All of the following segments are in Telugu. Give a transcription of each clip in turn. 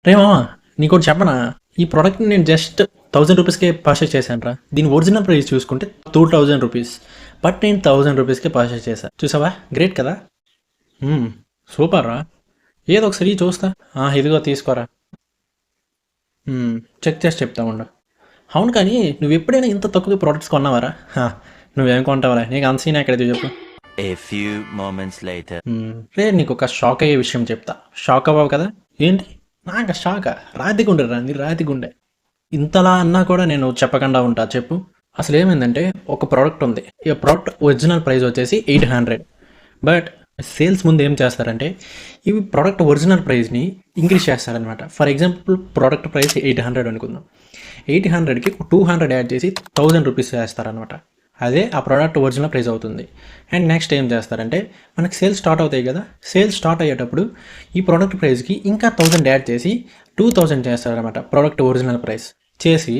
రే మామ, నీకోటి చెప్పనా? ఈ ప్రోడక్ట్ని నేను జస్ట్ 1000 రూపీస్కే పర్చేస్ చేశాను రా. దీని ఒరిజినల్ ప్రైస్ చూసుకుంటే 2000 రూపీస్. బట్ నేను 1000 రూపీస్కే పర్చేస్ చేశాను. చూసావా, గ్రేట్ కదా. సూపర్ రా. ఏదో ఒకసారి చూస్తా. ఇదిగో తీసుకోరా. చెక్ చేసి చెప్తా ఉండు. అవును, కానీ నువ్వు ఎప్పుడైనా ఇంత తక్కువ ప్రోడక్ట్స్ కొన్నావారా? నువ్వేం కొంటావరా? నీకు అంత సీన్ ఎక్కడైతే చెప్పు. A few moments later. రే, నీకు ఒక షాక్ అయ్యే విషయం చెప్తా. షాక్ అవ్వవు కదా? ఏంటి? నాకు షాకా? రాతిగుండే రా, నీ రాతిగుండే. ఇంతలా అన్నా కూడా నేను చెప్పకుండా ఉంటా. చెప్పు. అసలు ఏమైందంటే, ఒక ప్రోడక్ట్ ఉంది. ఈ ప్రోడక్ట్ ఒరిజినల్ ప్రైస్ వచ్చేసి 800. బట్ సేల్స్ ముందు ఏం చేస్తారంటే, ఇవి ప్రోడక్ట్ ఒరిజినల్ ప్రైస్ని ఇంక్రీజ్ చేస్తారనమాట. ఫర్ ఎగ్జాంపుల్, ప్రోడక్ట్ ప్రైస్ 800 అనుకుందాం. 800కి 200 యాడ్ చేసి 1000 రూపీస్ వేస్తారనమాట. అదే ఆ ప్రోడక్ట్ ఒరిజినల్ ప్రైస్ అవుతుంది. అండ్ నెక్స్ట్ ఏం చేస్తారంటే, మనకి సేల్స్ స్టార్ట్ అవుతాయి కదా. సేల్స్ స్టార్ట్ అయ్యేటప్పుడు ఈ ప్రోడక్ట్ ప్రైస్కి ఇంకా 1000 యాడ్ చేసి 2000 చేస్తారనమాట. ప్రోడక్ట్ ఒరిజినల్ ప్రైస్ చేసి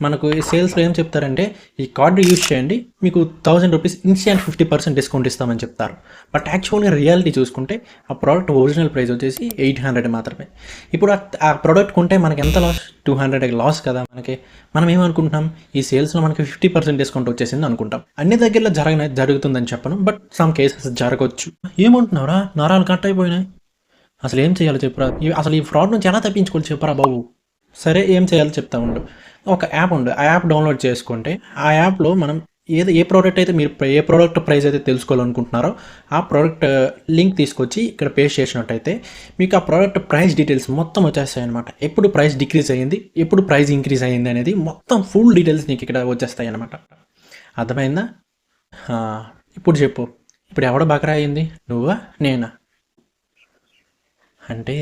మనకు ఈ సేల్స్లో ఏం చెప్తారంటే, ఈ కార్డు యూజ్ చేయండి, మీకు 1000 రూపీస్ ఇన్స్టెంట్ 50% డిస్కౌంట్ ఇస్తామని చెప్తారు. బట్ యాక్చువల్గా రియాలిటీ చూసుకుంటే ఆ ప్రోడక్ట్ ఒరిజినల్ ప్రైస్ వచ్చేసి 800 మాత్రమే. ఇప్పుడు ఆ ప్రోడక్ట్ కొంటే మనకి ఎంత లాస్? 200 లాస్ కదా మనకి. మనం ఏమనుకుంటున్నాం, ఈ సేల్స్లో మనకి 50% డిస్కౌంట్ వచ్చేసింది అనుకుంటాం. అన్ని దగ్గరలో జరుగుతుందని చెప్పను, బట్ సమ్ కేసెస్ జరగవచ్చు. ఏమంటున్నారా? నరాలు కట్ అయిపోయినాయి. అసలు ఏం చేయాలో చెప్పురా. అసలు ఈ ఫ్రాడ్ నుంచి ఎలా తప్పించుకోవాలి చెప్పురా బాబు. సరే, ఏం చేయాలో చెప్తా ఉండు. ఒక యాప్ ఉంది. ఆ యాప్ డౌన్లోడ్ చేసుకుంటే ఆ యాప్లో మనం ఏ ప్రోడక్ట్ అయితే మీరు ఏ ప్రోడక్ట్ ప్రైస్ అయితే తెలుసుకోవాలనుకుంటున్నారో ఆ ప్రోడక్ట్ లింక్ తీసుకొచ్చి ఇక్కడ పేస్ట్ చేసినట్టయితే మీకు ఆ ప్రోడక్ట్ ప్రైస్ డీటెయిల్స్ మొత్తం వచ్చేస్తాయి అనమాట. ఎప్పుడు ప్రైస్ డిక్రీజ్ అయ్యింది, ఎప్పుడు ప్రైస్ ఇంక్రీజ్ అయ్యింది అనేది మొత్తం ఫుల్ డీటెయిల్స్ నీకు ఇక్కడ వచ్చేస్తాయి అనమాట. అర్థమైందా? ఇప్పుడు చెప్పు. ఇప్పుడు ఎవడ బకరా అయింది, నువ్వా నేనా? అంటే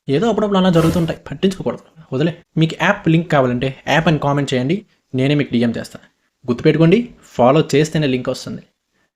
ఏదో అప్పుడప్పుడు అలా జరుగుతుంటాయి, పట్టించుకోకూడదు, వదిలే. మీకు యాప్ లింక్ కావాలంటే యాప్ అని కామెంట్ చేయండి, నేనే మీకు డిఎం చేస్తాను. గుర్తుపెట్టుకోండి, ఫాలో చేస్తేనే లింక్ వస్తుంది.